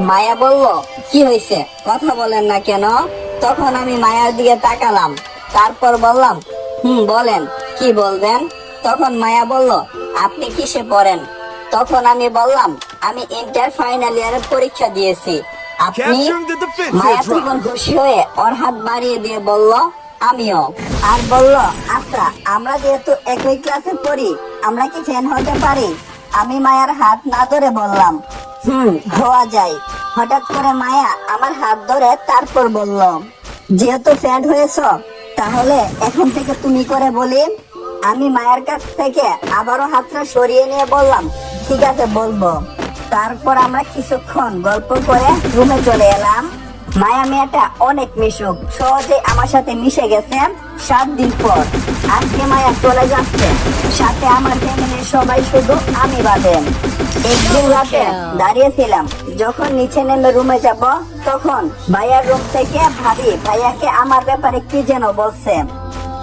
মায়া বলল, কি হয়েছে, কথা বলেন না কেন? তখন আমি মায়ার দিকে তাকালাম, তারপর বললাম, বলেন, কি বলবেন? তখন মায়া বলল, আপনি কিসে পড়েন? তখন আমি বললাম, আমি ইন্টার ফাইনাল ইয়ারের পরীক্ষা দিয়েছি। আপনি? Capturing the defensive Maya drop. তখন খুশি হয়ে ওর হাত বাড়িয়ে দিয়ে বলল, আমিও। আর বলল, আচ্ছা, আমরা যেহেতু একই ক্লাসে পড়ি, আমরা কি ফ্রেন্ড হতে পারি? আমি মায়ার হাত না ধরে বললাম, হওয়া যায়। হঠাৎ করে মায়া আমার হাত ধরে তারপর বলল, যেহেতু ফ্রেন্ড হয়েছ, তাহলে এখন থেকে তুমি করে বলি। আমি মায়ের কাছ থেকে আবারও হাতটা সরিয়ে নিয়ে বললাম, ঠিক আছে, বলবো। তারপর আমরা কিছুক্ষণ গল্প করে রুমে চলে এলাম। মায়া মেয়েটা অনেক মিশুক, সহজে আমার সাথে মিশে গেছে। 7 দিন পর আজকে মায়া চলে যাচ্ছে, সাথে আমার ফ্যামিলির সবাই, শুধু আমি বাদে। একদিন রাতে দাঁড়িয়েছিলাম, যখন নিচে নেমে রুমে যাব, তখন ভাইয়ার রুম থেকে ভাবি ভাইয়াকে আমার ব্যাপারে কি যেন বলছে।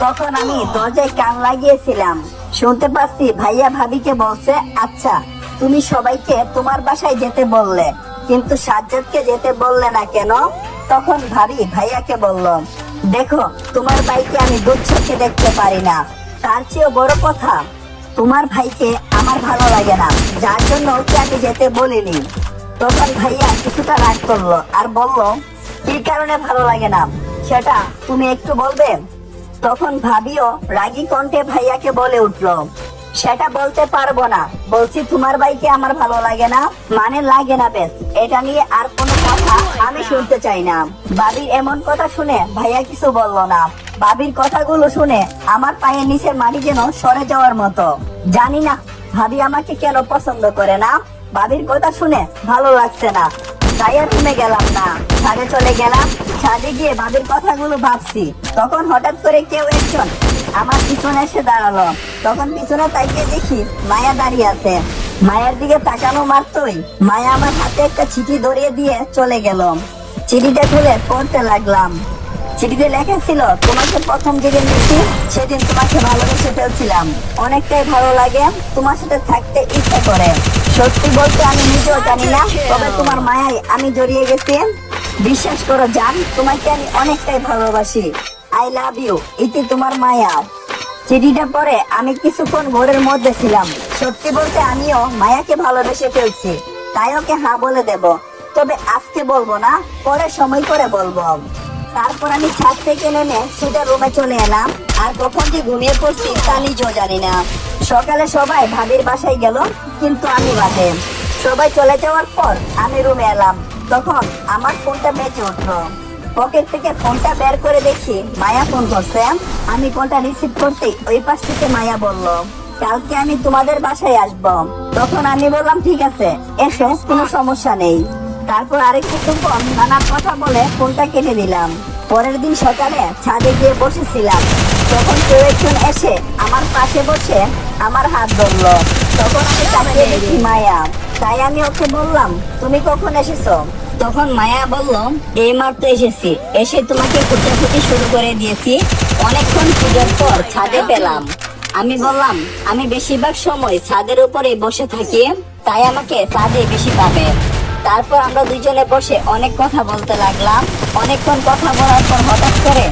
তখন আমি দরজায় কান লাগিয়েছিলাম, শুনতে পাচ্ছি ভাইয়া ভাবিকে বলছে, আচ্ছা, তুমি সবাইকে তোমার বাসায় যেতে বললে, কিন্তু সাজ্জাদকে যেতে বললে না কেন? তখন ভাবি ভাইয়াকে বলল, দেখো, তোমার ভাইকে আমি দুঃচোখে দেখতে পারি না, তার চেয়েও বড় কথা, তোমার ভাইকে আমার ভালো লাগে না, যার জন্য ওকে আমি যেতে বলিনি। তখন ভাইয়া কিছুটা রাগ করলো আর বলল, কি কারণে ভালো লাগে না সেটা তুমি একটু বলবে? তখন ভাবিও রাগী কণ্ঠে ভাইয়াকে বলে উঠলো, সেটা বলতে পারবো না, বলছি তোমার ভাইকে আমার ভালো লাগে না, মানে লাগে না, বেশ, এটা নিয়ে আর কোনো কথা আমি শুনতে চাই না। ভাবির এমন কথা শুনে ভাইয়া কিছু বললো না। ভাবির কথাগুলো শুনে আমার পায়ের নিচের মাটি যেন সরে যাওয়ার মতো। জানি না ভাবি আমাকে কেন পছন্দ করে না, ভাবির কথা শুনে ভালো লাগছে না, তাই আর রুমে গেলাম না, ছাদে চলে গেলাম। ছাদে গিয়ে ভাবির কথাগুলো ভাবছি, তখন হঠাৎ করে কেউ একজন আমার পিছনে এসে দাঁড়ালো। তখন পিছনে তাকিয়ে দেখি মায়া দাঁড়িয়ে আছে। মায়ের দিকে তাকানো মাত্রই মায়া আমার হাতে একটা চিঠি ধরিয়ে দিয়ে চলে গেল। চিঠিটা খুলে পড়তে লাগলাম। চিঠিতে লেখা ছিল, তোমাকে প্রথম যেদিন দেখি সেদিন তোমাকে ভালোবেসে ফেলছিলাম, অনেকটাই ভালো লাগে, তোমার সাথে থাকতে ইচ্ছা করে। সত্যি বলতে আমি নিজেও জানি না, তবে তোমার মায়ায় আমি জড়িয়ে গেছি। বিশ্বাস করো জান, তোমাকে আমি অনেকটাই ভালোবাসি। আই লাভ ইউ, ইতি তোমার মায়া। চিঠিটা পরে আমি কিছুক্ষণ ঘোরের মধ্যে ছিলাম। সত্যি বলতে আমিও মায়াকে ভালোবেসে ফেলছি, তাই ওকে হ্যাঁ বলে দেব, তবে আজকে বলবো না, পরে সময় করে বলবো। তারপর আমি ছাদ থেকে নেমে সোজা রুমে চলে এলাম, আর কখন যে ঘুমিয়ে পড়ছি তা নিজেও জানি না। সকালে সবাই ভাবির বাসায় গেল, কিন্তু আমি বাদে। সবাই চলে যাওয়ার পর আমি রুমে এলাম, তখন আমার ফোনটা বেজে উঠলো। পকেট থেকে ফোনটা বের করে দেখি মায়া ফোন করছে। আমি ফোনটা রিসিভ করতে ওই পাশ থেকে মায়া বলল, কালকে আমি তোমাদের বাসায় আসব। তখন আমি বললাম, ঠিক আছে, এসো, কোনো সমস্যা নেই। তারপর আরেকটুক্ষণ নানা কথা বলে ফোনটা কেটে দিলাম। পরের দিন সকালে ছাদে গিয়ে বসেছিলাম, তখন কেউ একজন এসে আমার পাশে বসে আমার হাত ধরলো। তখন আমি তাকিয়ে দেখি মায়া, তাই আমি ওকে বললাম, তুমি কখন এসেছো? তখন মায়া বলল, এই মাত্র এসেছি, এসে তোমাকে খুঁটাখুটি শুরু করে দিয়েছি, অনেকক্ষণ খোঁজার পর ছাদে পেলাম। আমি বললাম, আমি বেশিরভাগ সময় ছাদের উপরে বসে থাকি, তাই আমাকে ছাদে বেশি পাবে। তারপর আমরা দুজনে বসে অনেক কথা বলতে লাগলাম। অনেকক্ষণ কথা বলার পর হঠাৎ করে